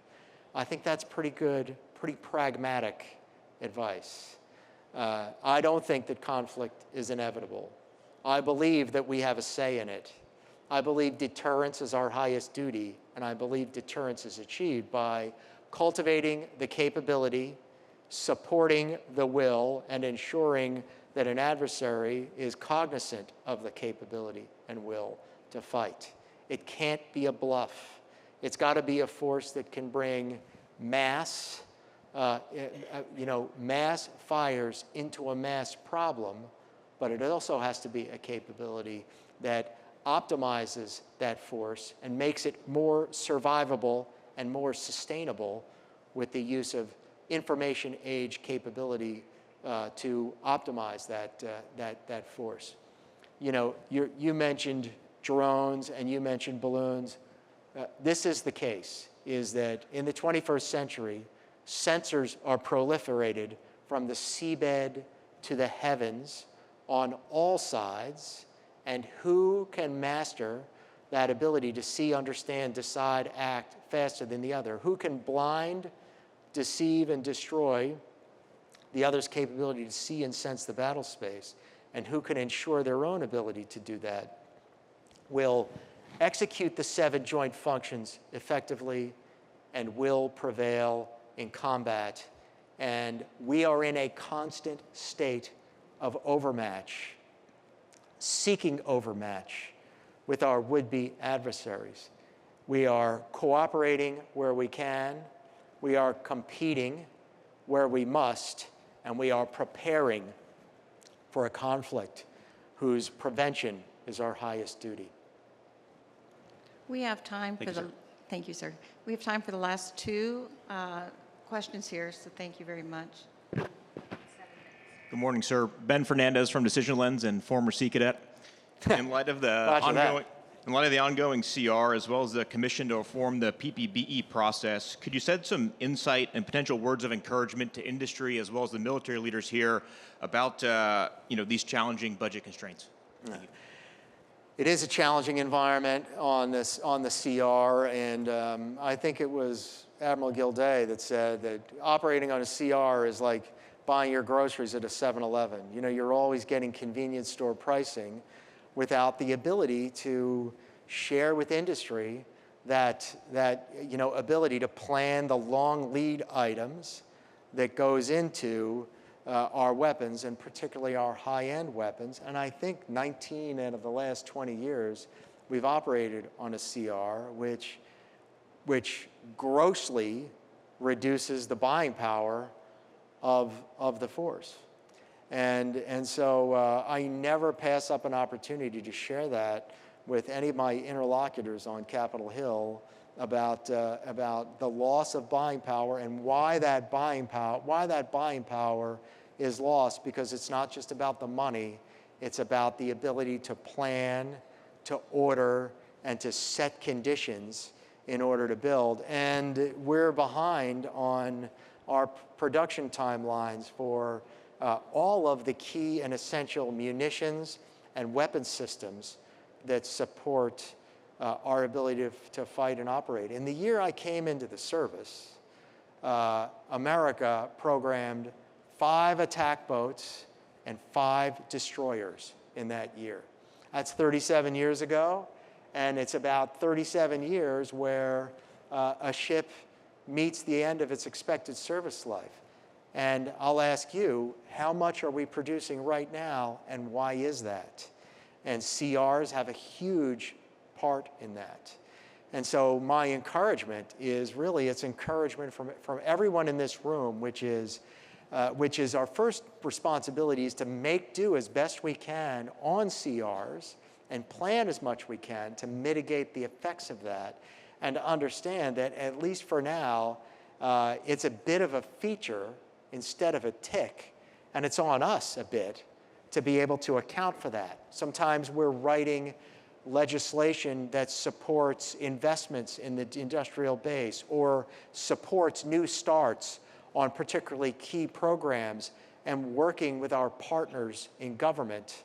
I think that's pretty good, pretty pragmatic advice. I don't think that conflict is inevitable. I believe that we have a say in it. I believe deterrence is our highest duty, and I believe deterrence is achieved by cultivating the capability supporting the will and ensuring that an adversary is cognizant of the capability and will to fight. It can't be a bluff. It's got to be a force that can bring mass fires into a mass problem, but it also has to be a capability that optimizes that force and makes it more survivable and more sustainable with the use of information age capability to optimize that force. You know, you mentioned drones and you mentioned balloons. This is the case, is that in the 21st century, sensors are proliferated from the seabed to the heavens on all sides, and who can master that ability to see, understand, decide, act faster than the other? Who can blind, deceive, and destroy the other's capability to see and sense the battle space? And who can ensure their own ability to do that will execute the 7 joint functions effectively and will prevail in combat. And we are in a constant state of overmatch, seeking overmatch with our would-be adversaries. We are cooperating where we can, we are competing where we must, and we are preparing for a conflict whose prevention is our highest duty. We have time for the, thank you, sir. We have time for the last 2 questions here, so thank you very much. Good morning, sir. Ben Fernandez from Decision Lens and former Sea Cadet. In light of the ongoing CR, as well as the commission to reform the PPBE process, could you shed some insight and potential words of encouragement to industry as well as the military leaders here about these challenging budget constraints? Thank you. It is a challenging environment on the CR, and I think it was Admiral Gilday that said that operating on a CR is like buying your groceries at a 7-Eleven. You know, you're always getting convenience store pricing without the ability to share with industry that ability to plan the long lead items that goes into our weapons, and particularly our high-end weapons. And I think 19 out of the last 20 years, we've operated on a CR, which grossly reduces the buying power of the force. And so I never pass up an opportunity to share that with any of my interlocutors on Capitol Hill about the loss of buying power and why that buying power is lost, because it's not just about the money, it's about the ability to plan, to order, and to set conditions in order to build. And we're behind on our production timelines for all of the key and essential munitions and weapon systems that support our ability to fight and operate. In the year I came into the service, America programmed 5 attack boats and 5 destroyers in that year. That's 37 years ago, and it's about 37 years where a ship meets the end of its expected service life. And I'll ask you, how much are we producing right now, and why is that? And CRs have a huge part in that. And so my encouragement is really, it's encouragement from everyone in this room, which is our first responsibility is to make do as best we can on CRs and plan as much we can to mitigate the effects of that, and to understand that, at least for now, it's a bit of a feature instead of a tick, and it's on us a bit to be able to account for that. Sometimes we're writing legislation that supports investments in the industrial base or supports new starts on particularly key programs, and working with our partners in government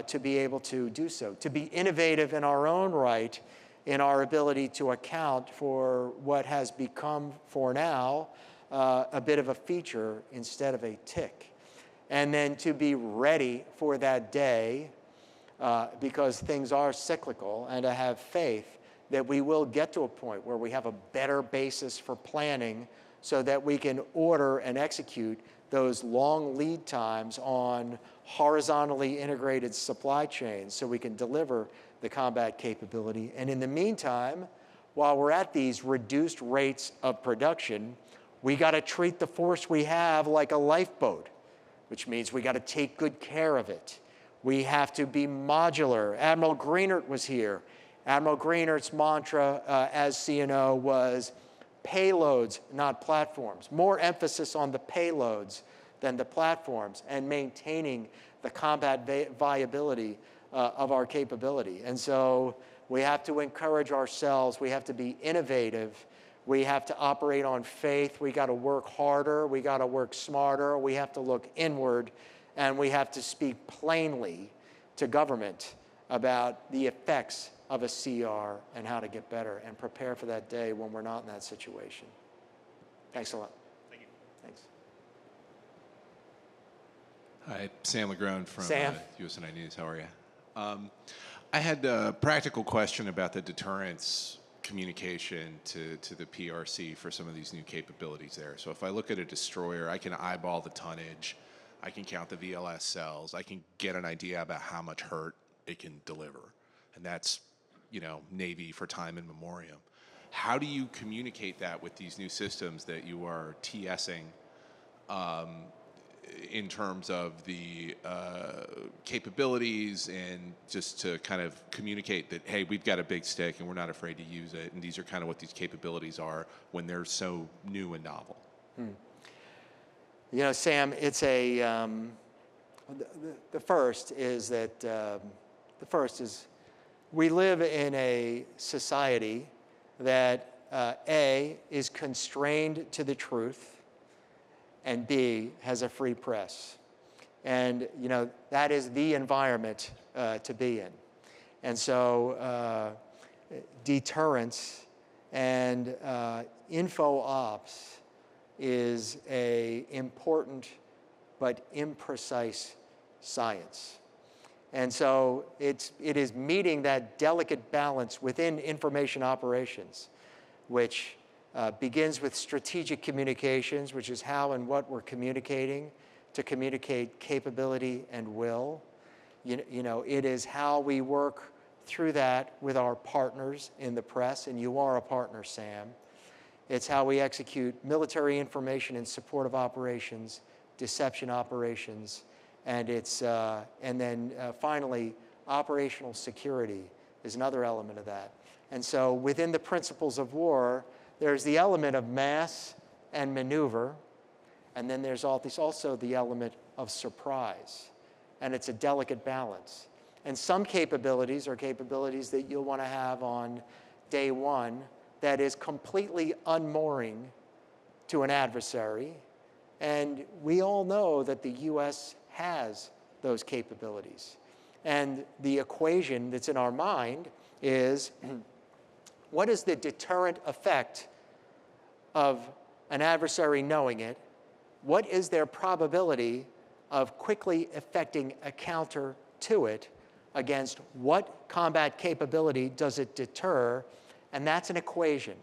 to be able to do so, to be innovative in our own right in our ability to account for what has become, for now, a bit of a feature instead of a tick. And then to be ready for that day, because things are cyclical, and to have faith that we will get to a point where we have a better basis for planning so that we can order and execute those long lead times on horizontally integrated supply chains so we can deliver the combat capability. And in the meantime, while we're at these reduced rates of production, we got to treat the force we have like a lifeboat, which means we got to take good care of it. We have to be modular. Admiral Greenert was here. Admiral Greenert's mantra as CNO was payloads, not platforms. More emphasis on the payloads than the platforms, and maintaining the combat viability of our capability. And so we have to encourage ourselves. We have to be innovative. We have to operate on faith. We got to work harder. We got to work smarter. We have to look inward, and we have to speak plainly to government about the effects of a CR and how to get better and prepare for that day when we're not in that situation. Thanks a lot. Thank you. Thanks. Hi, Sam Legrone from Sam. USNI News. How are you? I had a practical question about the deterrence communication to the PRC for some of these new capabilities there. So if I look at a destroyer, I can eyeball the tonnage, I can count the VLS cells, I can get an idea about how much hurt it can deliver. And that's, you know, Navy for time in memoriam. How do you communicate that with these new systems that you are TSing in terms of the capabilities, and just to kind of communicate that, hey, we've got a big stick and we're not afraid to use it, and these are kind of what these capabilities are when they're so new and novel? You know, Sam, it's a, the first is we live in a society that A, is constrained to the truth, and B, has a free press. And, you know, that is the environment to be in. And so deterrence and info ops is a important but imprecise science. And so it is meeting that delicate balance within information operations, which begins with strategic communications, which is how and what we're communicating, to communicate capability and will. You know, it is how we work through that with our partners in the press, and you are a partner, Sam. It's how we execute military information in support of operations, deception operations, and it's and then finally, operational security is another element of that. And so within the principles of war, there's the element of mass and maneuver, and then there's also the element of surprise, and it's a delicate balance. And some capabilities are capabilities that you'll want to have on day one that is completely unmooring to an adversary, and we all know that the U.S. has those capabilities. And the equation that's in our mind is, what is the deterrent effect of an adversary knowing it? What is their probability of quickly effecting a counter to it against what combat capability does it deter? And that's an equation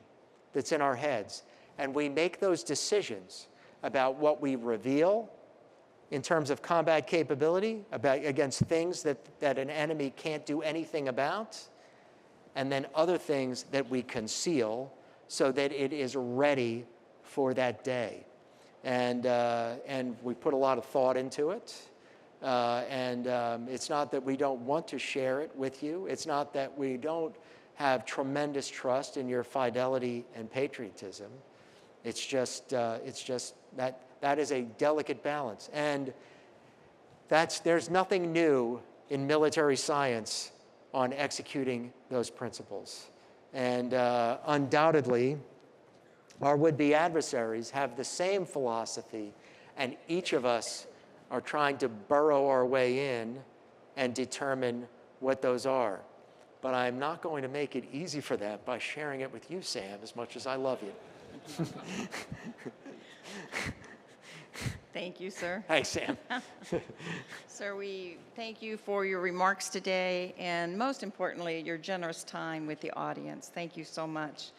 that's in our heads. And we make those decisions about what we reveal in terms of combat capability against things that an enemy can't do anything about, and then other things that we conceal so that it is ready for that day. And we put a lot of thought into it. It's not that we don't want to share it with you. It's not that we don't have tremendous trust in your fidelity and patriotism. It's just that is a delicate balance. And there's nothing new in military science on executing those principles. And undoubtedly, our would-be adversaries have the same philosophy, and each of us are trying to burrow our way in and determine what those are. But I'm not going to make it easy for them by sharing it with you, Sam, as much as I love you. Thank you, sir. Hi, Sam. Sir, we thank you for your remarks today, and most importantly, your generous time with the audience. Thank you so much.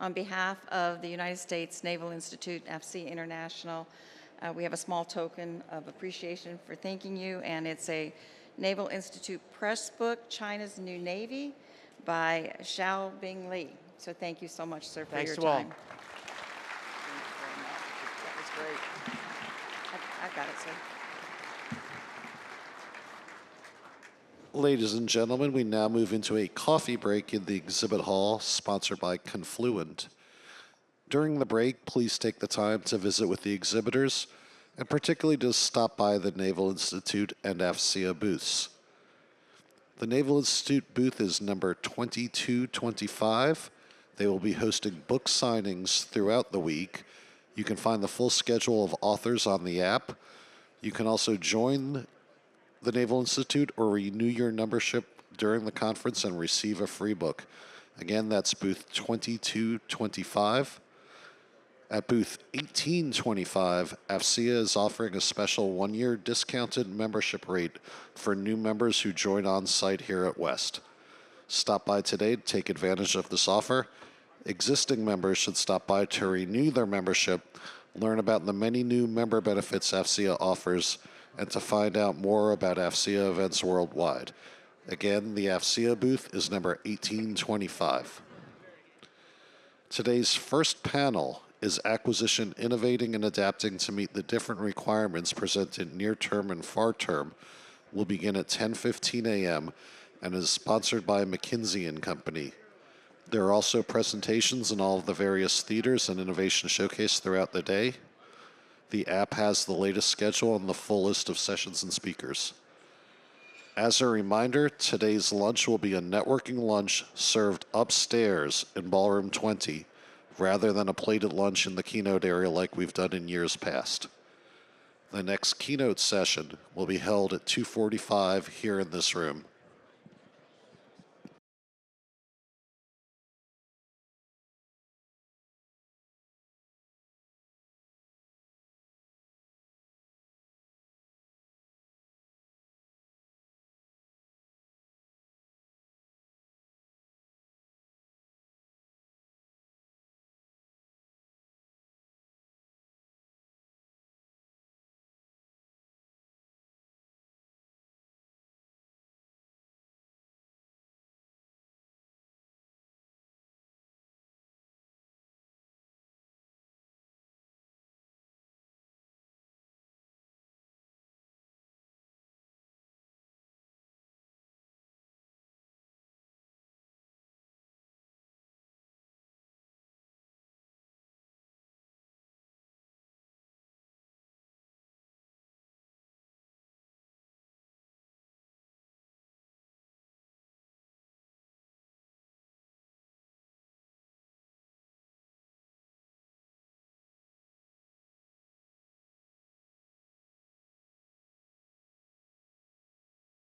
On behalf of the United States Naval Institute, FC International, we have a small token of appreciation for thanking you, and it's a Naval Institute press book, China's New Navy, by Xiao Bing Li. So thank you so much, sir, for Thanks your to all. time. Thank you very much. That was great. I got it, sir. Ladies and gentlemen, we now move into a coffee break in the exhibit hall, sponsored by Confluent. During the break, please take the time to visit with the exhibitors, and particularly to stop by the Naval Institute and AFCEA booths. The Naval Institute booth is number 2225. They will be hosting book signings throughout the week. You can find the full schedule of authors on the app. You can also join the Naval Institute or renew your membership during the conference and receive a free book. Again, that's booth 2225. At booth 1825, AFCEA is offering a special one-year discounted membership rate for new members who join on site here at WEST. Stop by today to take advantage of this offer. Existing members should stop by to renew their membership, learn about the many new member benefits AFCEA offers, and to find out more about AFCEA events worldwide. Again, the AFCEA booth is number 1825. Today's first panel is Acquisition Innovating and Adapting to Meet the Different Requirements Presented Near Term and Far Term, will begin at 10:15 a.m. and is sponsored by McKinsey & Company. There are also presentations in all of the various theaters and innovation showcase throughout the day. The app has the latest schedule and the full list of sessions and speakers. As a reminder, today's lunch will be a networking lunch served upstairs in Ballroom 20, rather than a plated lunch in the keynote area like we've done in years past. The next keynote session will be held at 2:45 here in this room.